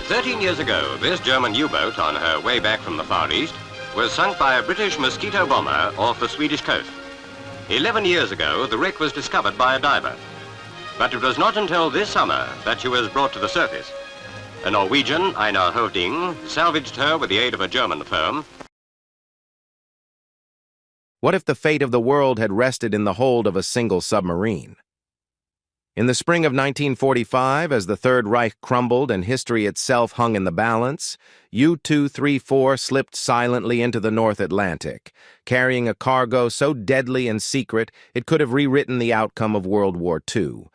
13 years ago, this German U-boat on her way back from the Far East was sunk by a British Mosquito bomber off the Swedish coast. 11 years ago, the wreck was discovered by a diver. But it was not until this summer that she was brought to the surface. A Norwegian, Einar Holding, salvaged her with the aid of a German firm. What if the fate of the world had rested in the hold of a single submarine? In the spring of 1945, as the Third Reich crumbled and history itself hung in the balance, U-234 slipped silently into the North Atlantic, carrying a cargo so deadly and secret it could have rewritten the outcome of World War II.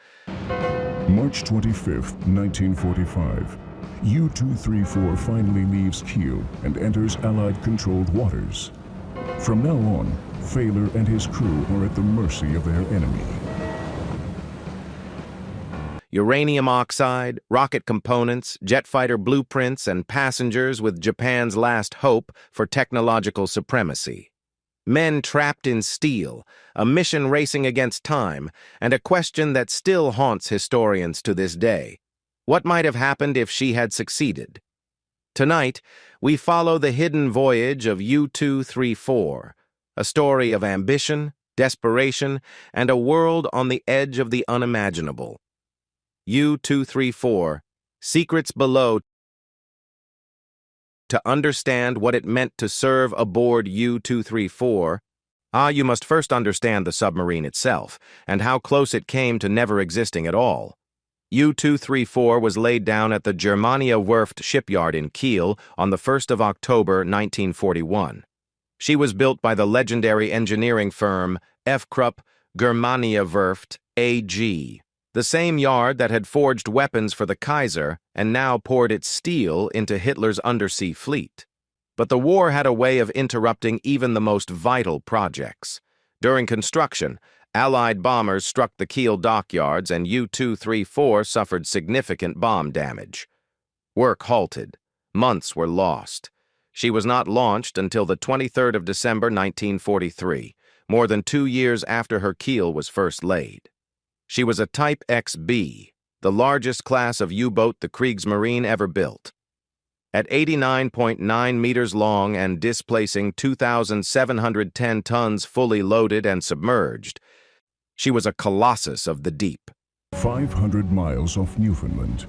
March 25, 1945. U-234 finally leaves Kiel and enters Allied-controlled waters. From now on, Failer and his crew are at the mercy of their enemy. Uranium oxide, rocket components, jet fighter blueprints, and passengers with Japan's last hope for technological supremacy. Men trapped in steel, a mission racing against time, and a question that still haunts historians to this day. What might have happened if she had succeeded? Tonight, we follow the hidden voyage of U-234, a story of ambition, desperation, and a world on the edge of the unimaginable. U-234, Secrets Below. To understand what it meant to serve aboard U-234, you must first understand the submarine itself, and how close it came to never existing at all. U-234 was laid down at the Germania Werft shipyard in Kiel on the 1st of October, 1941. She was built by the legendary engineering firm F. Krupp Germania Werft AG, the same yard that had forged weapons for the Kaiser and now poured its steel into Hitler's undersea fleet. But the war had a way of interrupting even the most vital projects. During construction, Allied bombers struck the Kiel dockyards and U-234 suffered significant bomb damage. Work halted. Months were lost. She was not launched until the 23rd of December 1943, more than 2 years after her keel was first laid. She was a Type XB, the largest class of U-boat the Kriegsmarine ever built. At 89.9 meters long and displacing 2,710 tons fully loaded and submerged, she was a colossus of the deep. 500 miles off Newfoundland,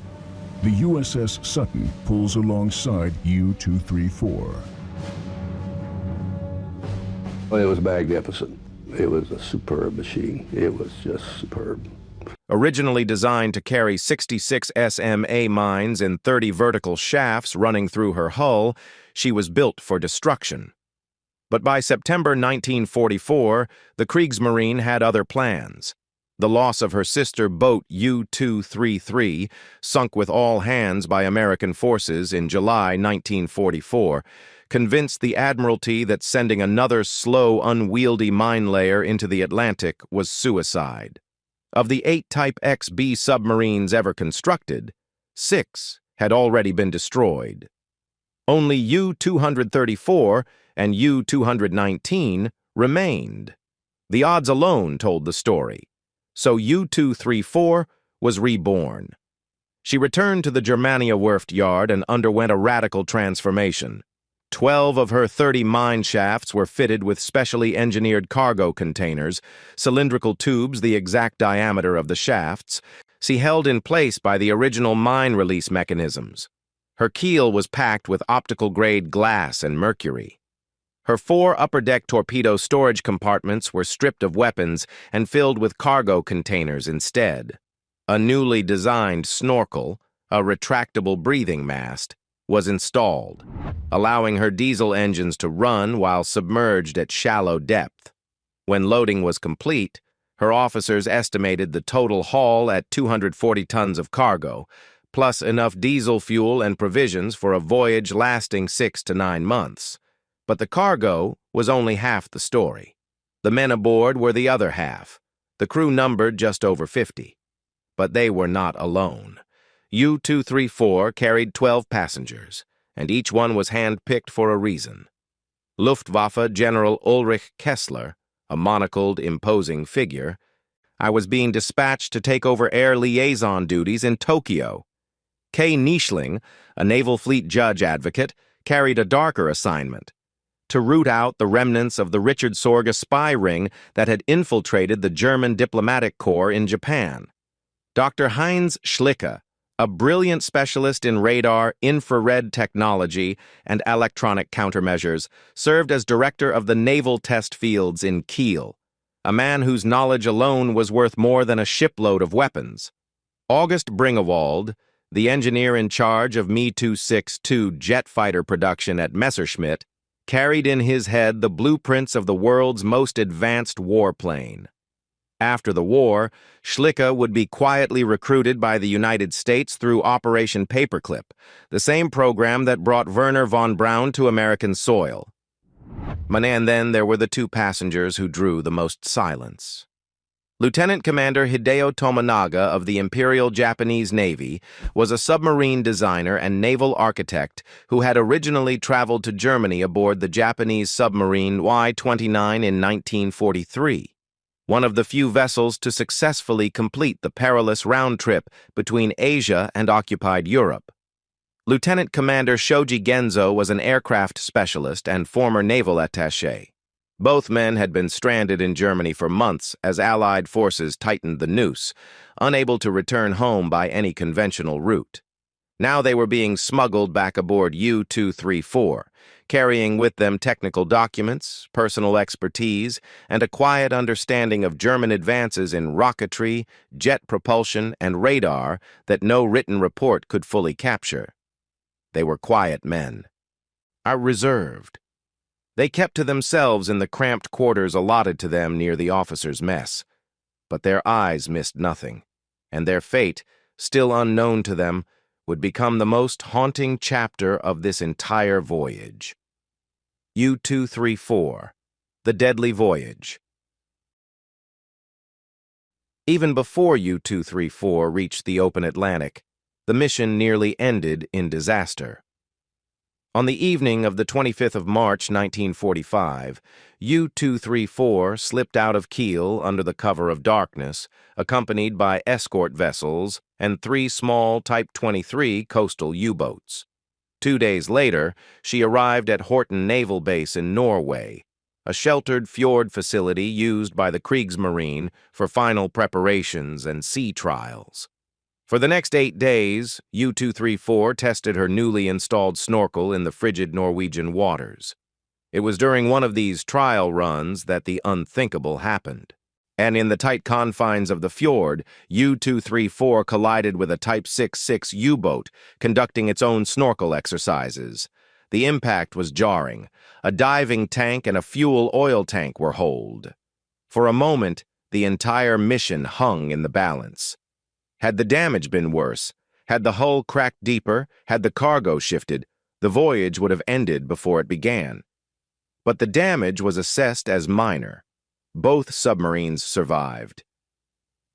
the USS Sutton pulls alongside U-234. Well, it was magnificent. It was a superb machine. It was just superb. Originally designed to carry 66 SMA mines in 30 vertical shafts running through her hull, she was built for destruction. But by September 1944, the Kriegsmarine had other plans. The loss of her sister boat U-233, sunk with all hands by American forces in July 1944, convinced the Admiralty that sending another slow, unwieldy mine layer into the Atlantic was suicide. Of the 8 Type XB submarines ever constructed, 6 had already been destroyed. Only U-234 and U-219 remained. The odds alone told the story. So U-234 was reborn. She returned to the Germania Werft yard and underwent a radical transformation. 12 of her 30 mine shafts were fitted with specially engineered cargo containers, cylindrical tubes the exact diameter of the shafts, held in place by the original mine release mechanisms. Her keel was packed with optical-grade glass and mercury. Her 4 upper-deck torpedo storage compartments were stripped of weapons and filled with cargo containers instead. A newly designed snorkel, a retractable breathing mast, was installed, allowing her diesel engines to run while submerged at shallow depth. When loading was complete, her officers estimated the total haul at 240 tons of cargo, plus enough diesel fuel and provisions for a voyage lasting 6 to 9 months. But the cargo was only half the story. The men aboard were the other half. The crew numbered just over 50. But they were not alone. U-234 carried 12 passengers, and each one was hand-picked for a reason. Luftwaffe General Ulrich Kessler, a monocled, imposing figure, I was being dispatched to take over air liaison duties in Tokyo. K. Nischling, a Naval Fleet judge advocate, carried a darker assignment: to root out the remnants of the Richard Sorge spy ring that had infiltrated the German diplomatic corps in Japan. Dr. Heinz Schlicke, a brilliant specialist in radar, infrared technology, and electronic countermeasures, served as director of the naval test fields in Kiel, a man whose knowledge alone was worth more than a shipload of weapons. August Bringewald, the engineer in charge of Me-262 jet fighter production at Messerschmitt, carried in his head the blueprints of the world's most advanced warplane. After the war, Schlicke would be quietly recruited by the United States through Operation Paperclip, the same program that brought Wernher von Braun to American soil. And then there were the two passengers who drew the most silence. Lieutenant Commander Hideo Tominaga of the Imperial Japanese Navy was a submarine designer and naval architect who had originally traveled to Germany aboard the Japanese submarine Y-29 in 1943, one of the few vessels to successfully complete the perilous round trip between Asia and occupied Europe. Lieutenant Commander Shoji Genzo was an aircraft specialist and former naval attaché. Both men had been stranded in Germany for months as Allied forces tightened the noose, unable to return home by any conventional route. Now they were being smuggled back aboard U-234, carrying with them technical documents, personal expertise, and a quiet understanding of German advances in rocketry, jet propulsion, and radar that no written report could fully capture. They were quiet men. Reserved. They kept to themselves in the cramped quarters allotted to them near the officers' mess. But their eyes missed nothing, and their fate, still unknown to them, would become the most haunting chapter of this entire voyage. U-234, The Deadly Voyage. Even before U-234 reached the open Atlantic, the mission nearly ended in disaster. On the evening of the 25th of March, 1945, U-234 slipped out of Kiel under the cover of darkness, accompanied by escort vessels and 3 small Type 23 coastal U-boats. 2 days later, she arrived at Horten Naval Base in Norway, a sheltered fjord facility used by the Kriegsmarine for final preparations and sea trials. For the next 8 days, U-234 tested her newly installed snorkel in the frigid Norwegian waters. It was during one of these trial runs that the unthinkable happened. And in the tight confines of the fjord, U-234 collided with a Type 66 U-boat conducting its own snorkel exercises. The impact was jarring. A diving tank and a fuel oil tank were holed. For a moment, the entire mission hung in the balance. Had the damage been worse, had the hull cracked deeper, had the cargo shifted, the voyage would have ended before it began. But the damage was assessed as minor. Both submarines survived.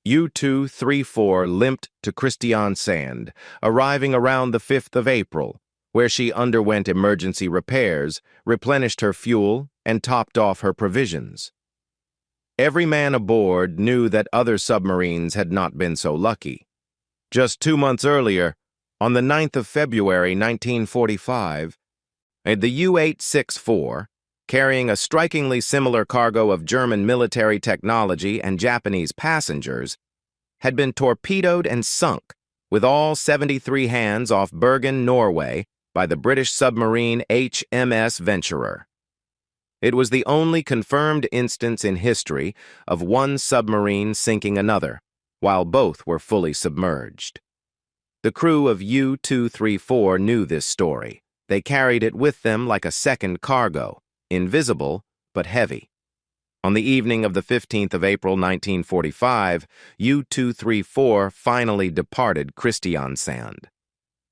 U-234 limped to Kristiansand, arriving around the 5th of April, where she underwent emergency repairs, replenished her fuel, and topped off her provisions. Every man aboard knew that other submarines had not been so lucky. Just 2 months earlier, on the 9th of February 1945, the U-864, carrying a strikingly similar cargo of German military technology and Japanese passengers, had been torpedoed and sunk, with all 73 hands off Bergen, Norway, by the British submarine HMS Venturer. It was the only confirmed instance in history of one submarine sinking another, while both were fully submerged. The crew of U-234 knew this story. They carried it with them like a second cargo, invisible but heavy. On the evening of the 15th of April 1945, U-234 finally departed Kristiansand.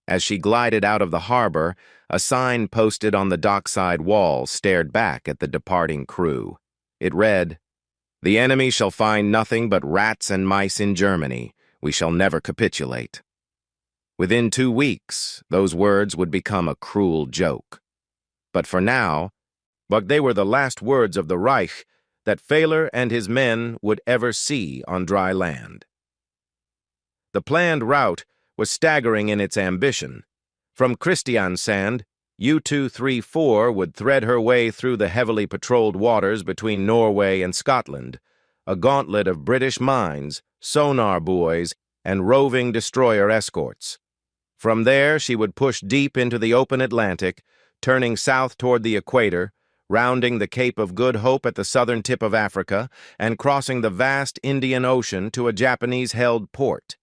As she glided out of the harbor, a sign posted on the dockside wall stared back at the departing crew. It read, "The enemy shall find nothing but rats and mice in Germany. We shall never capitulate." Within 2 weeks, those words would become a cruel joke. But for now, they were the last words of the Reich that Fehler and his men would ever see on dry land. The planned route was staggering in its ambition. From Kristiansand, U-234 would thread her way through the heavily patrolled waters between Norway and Scotland, a gauntlet of British mines, sonar buoys, and roving destroyer escorts. From there, she would push deep into the open Atlantic, turning south toward the equator, rounding the Cape of Good Hope at the southern tip of Africa, and crossing the vast Indian Ocean to a Japanese-held port.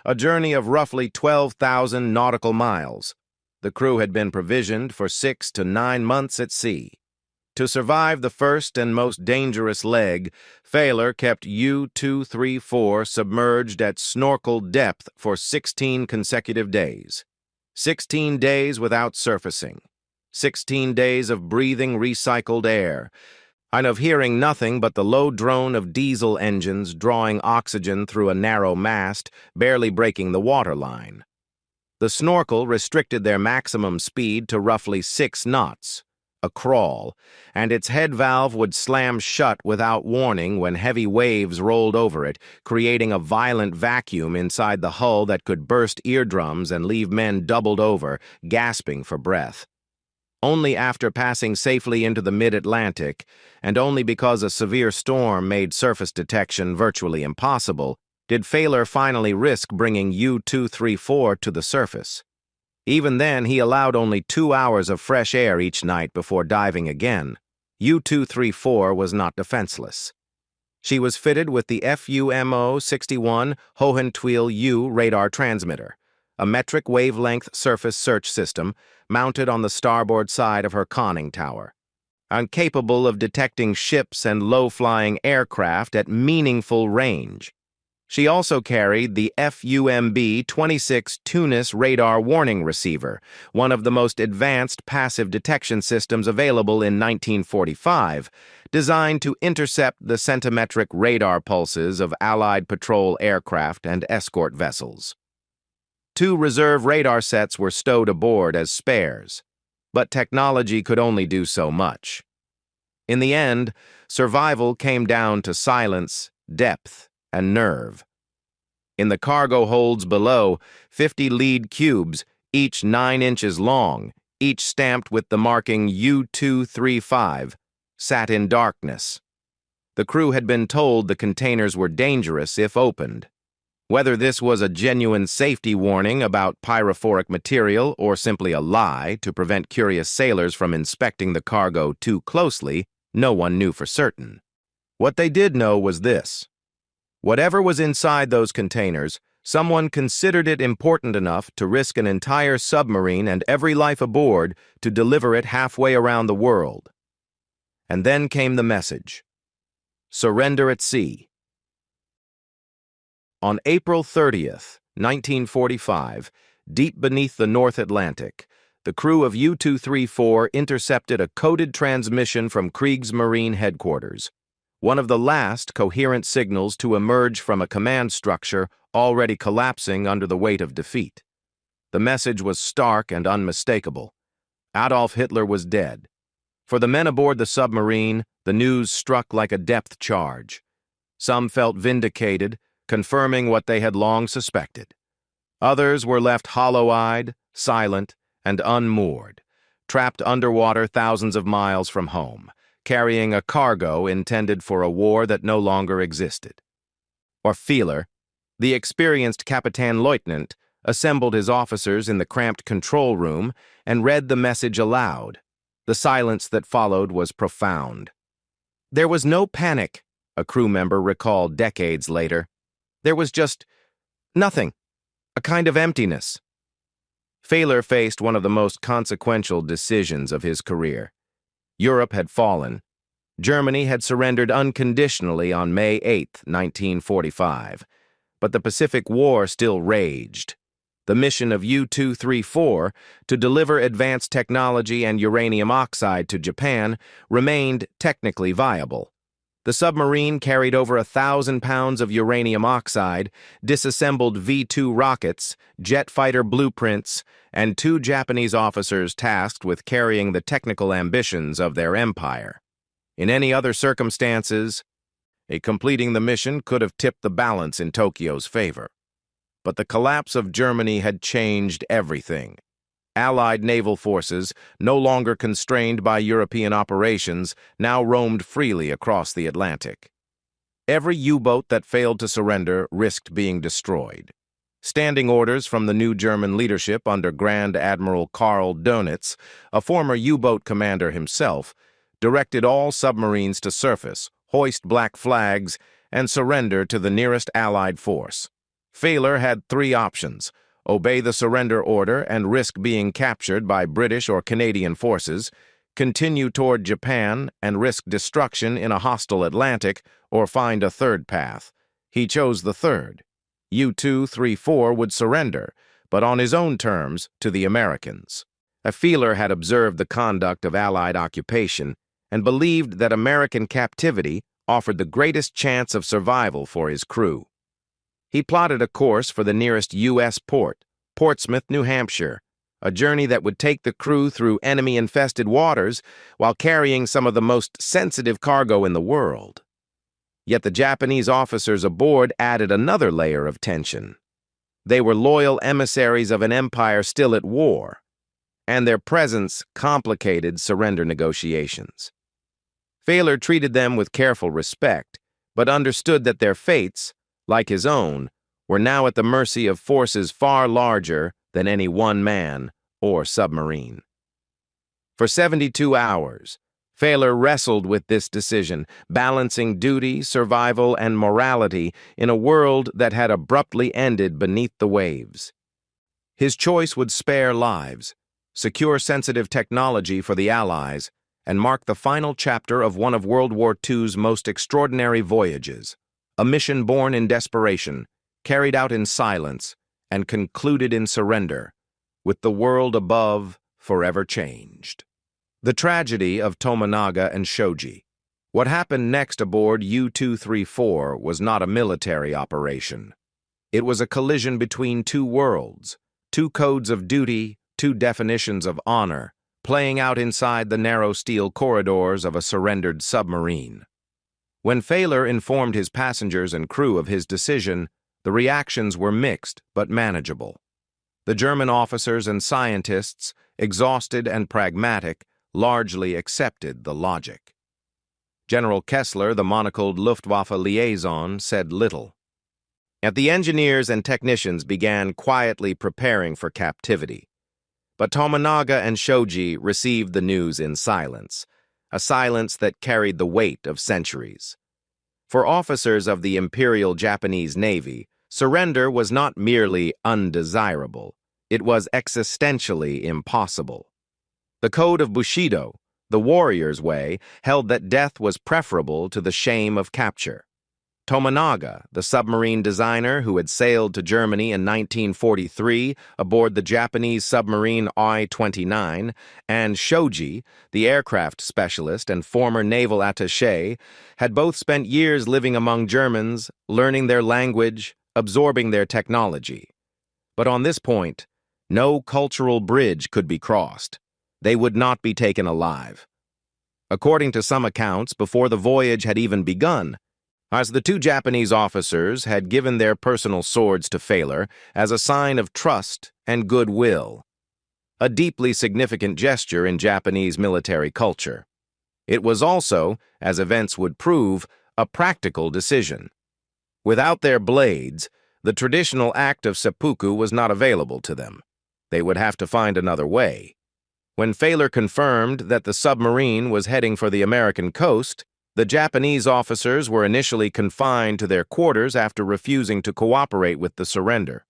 A journey of roughly 12,000 nautical miles. The crew had been provisioned for 6 to 9 months at sea. To survive the first and most dangerous leg, Failor kept U-234 submerged at snorkel depth for 16 consecutive days. 16 days without surfacing. 16 days of breathing recycled air, and of hearing nothing but the low drone of diesel engines drawing oxygen through a narrow mast, barely breaking the waterline. The snorkel restricted their maximum speed to roughly 6 knots, a crawl, and its head valve would slam shut without warning when heavy waves rolled over it, creating a violent vacuum inside the hull that could burst eardrums and leave men doubled over, gasping for breath. Only after passing safely into the mid-Atlantic, and only because a severe storm made surface detection virtually impossible, did Failor finally risk bringing U-234 to the surface. Even then, he allowed only 2 hours of fresh air each night before diving again. U-234 was not defenseless. She was fitted with the FUMO-61 Hohentuil-U radar transmitter, a metric wavelength surface search system mounted on the starboard side of her conning tower, and capable of detecting ships and low-flying aircraft at meaningful range. She also carried the FUMB-26 Tunis radar warning receiver, one of the most advanced passive detection systems available in 1945, designed to intercept the centimetric radar pulses of Allied patrol aircraft and escort vessels. 2 reserve radar sets were stowed aboard as spares, but technology could only do so much. In the end, survival came down to silence, depth, and nerve. In the cargo holds below, 50 lead cubes, each 9 inches long, each stamped with the marking U-235, sat in darkness. The crew had been told the containers were dangerous if opened. Whether this was a genuine safety warning about pyrophoric material or simply a lie to prevent curious sailors from inspecting the cargo too closely, no one knew for certain. What they did know was this. Whatever was inside those containers, someone considered it important enough to risk an entire submarine and every life aboard to deliver it halfway around the world. And then came the message. Surrender at sea. On April 30th, 1945, deep beneath the North Atlantic, the crew of U-234 intercepted a coded transmission from Kriegsmarine headquarters, one of the last coherent signals to emerge from a command structure already collapsing under the weight of defeat. The message was stark and unmistakable. Adolf Hitler was dead. For the men aboard the submarine, the news struck like a depth charge. Some felt vindicated, confirming what they had long suspected. Others were left hollow-eyed, silent, and unmoored, trapped underwater thousands of miles from home, carrying a cargo intended for a war that no longer existed. Or Failor, the experienced Kapitänleutnant, assembled his officers in the cramped control room and read the message aloud. The silence that followed was profound. There was no panic, a crew member recalled decades later. There was just nothing, a kind of emptiness. Failor faced one of the most consequential decisions of his career. Europe had fallen. Germany had surrendered unconditionally on May 8, 1945, but the Pacific War still raged. The mission of U-234, to deliver advanced technology and uranium oxide to Japan, remained technically viable. The submarine carried over 1,000 pounds of uranium oxide, disassembled V-2 rockets, jet fighter blueprints, and 2 Japanese officers tasked with carrying the technical ambitions of their empire. In any other circumstances, completing the mission could have tipped the balance in Tokyo's favor. But the collapse of Germany had changed everything. Allied naval forces, no longer constrained by European operations, now roamed freely across the Atlantic. Every U-boat that failed to surrender risked being destroyed. Standing orders from the new German leadership under Grand Admiral Karl Dönitz, a former U-boat commander himself, directed all submarines to surface, hoist black flags, and surrender to the nearest Allied force. Failure had three options: obey the surrender order and risk being captured by British or Canadian forces, continue toward Japan and risk destruction in a hostile Atlantic, or find a third path. He chose the third. U-234 would surrender, but on his own terms, to the Americans. Feeler had observed the conduct of Allied occupation and believed that American captivity offered the greatest chance of survival for his crew. He plotted a course for the nearest U.S. port, Portsmouth, New Hampshire, a journey that would take the crew through enemy-infested waters while carrying some of the most sensitive cargo in the world. Yet the Japanese officers aboard added another layer of tension. They were loyal emissaries of an empire still at war, and their presence complicated surrender negotiations. Failure treated them with careful respect, but understood that their fates, like his own, were now at the mercy of forces far larger than any one man or submarine. For 72 hours, Failure wrestled with this decision, balancing duty, survival, and morality in a world that had abruptly ended beneath the waves. His choice would spare lives, secure sensitive technology for the Allies, and mark the final chapter of one of World War II's most extraordinary voyages, a mission born in desperation, carried out in silence, and concluded in surrender, with the world above forever changed. The tragedy of Tominaga and Shoji. What happened next aboard U-234 was not a military operation. It was a collision between two worlds, two codes of duty, two definitions of honor, playing out inside the narrow steel corridors of a surrendered submarine. When Failure informed his passengers and crew of his decision, the reactions were mixed but manageable. The German officers and scientists, exhausted and pragmatic, largely accepted the logic. General Kessler, the monocled Luftwaffe liaison, said little. Yet the engineers and technicians began quietly preparing for captivity. But Tominaga and Shoji received the news in silence, a silence that carried the weight of centuries. For officers of the Imperial Japanese Navy, surrender was not merely undesirable, it was existentially impossible. The code of Bushido, the warrior's way, held that death was preferable to the shame of capture. Tominaga, the submarine designer who had sailed to Germany in 1943 aboard the Japanese submarine I-29, and Shoji, the aircraft specialist and former naval attaché, had both spent years living among Germans, learning their language, absorbing their technology. But on this point, no cultural bridge could be crossed. They would not be taken alive. According to some accounts, before the voyage had even begun, as the two Japanese officers had given their personal swords to Failure as a sign of trust and goodwill, a deeply significant gesture in Japanese military culture. It was also, as events would prove, a practical decision. Without their blades, the traditional act of seppuku was not available to them. They would have to find another way. When Failure confirmed that the submarine was heading for the American coast, the Japanese officers were initially confined to their quarters after refusing to cooperate with the surrender.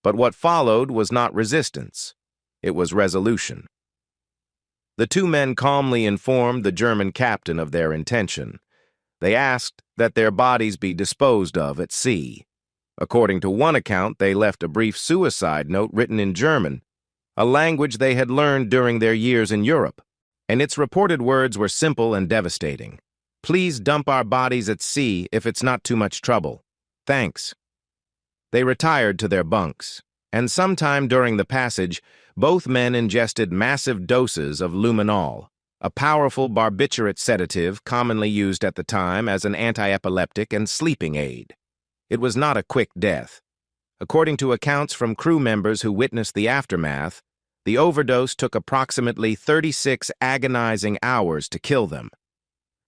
But what followed was not resistance. It was resolution. The two men calmly informed the German captain of their intention. They asked that their bodies be disposed of at sea. According to one account, they left a brief suicide note written in German, a language they had learned during their years in Europe, and its reported words were simple and devastating. "Please dump our bodies at sea if it's not too much trouble. Thanks." They retired to their bunks, and sometime during the passage, both men ingested massive doses of luminol, a powerful barbiturate sedative commonly used at the time as an anti-epileptic and sleeping aid. It was not a quick death. According to accounts from crew members who witnessed the aftermath, the overdose took approximately 36 agonizing hours to kill them.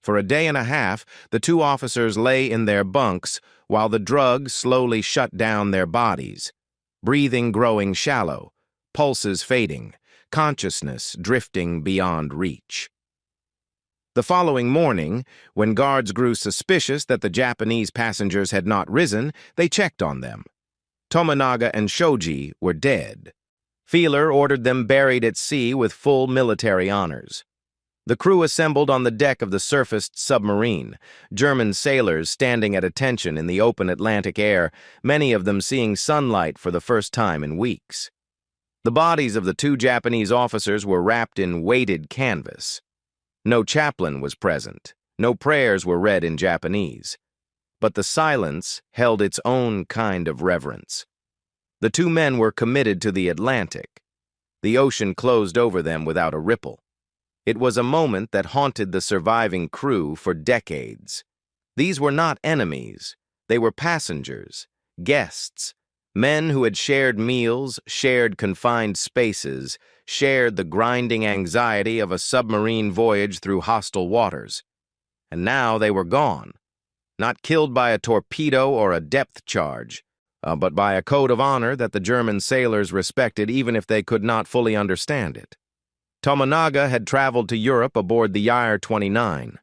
For a day and a half, the two officers lay in their bunks while the drug slowly shut down their bodies, breathing growing shallow, pulses fading, consciousness drifting beyond reach. The following morning, when guards grew suspicious that the Japanese passengers had not risen, they checked on them. Tominaga and Shoji were dead. Feeler ordered them buried at sea with full military honors. The crew assembled on the deck of the surfaced submarine, German sailors standing at attention in the open Atlantic air, many of them seeing sunlight for the first time in weeks. The bodies of the two Japanese officers were wrapped in weighted canvas. No chaplain was present. No prayers were read in Japanese. But the silence held its own kind of reverence. The two men were committed to the Atlantic. The ocean closed over them without a ripple. It was a moment that haunted the surviving crew for decades. These were not enemies. They were passengers, guests, men who had shared meals, shared confined spaces, shared the grinding anxiety of a submarine voyage through hostile waters. And now they were gone. Not killed by a torpedo or a depth charge, but by a code of honor that the German sailors respected even if they could not fully understand it. Tominaga had traveled to Europe aboard the U-864,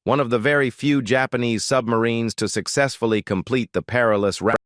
one of the very few Japanese submarines to successfully complete the perilous route.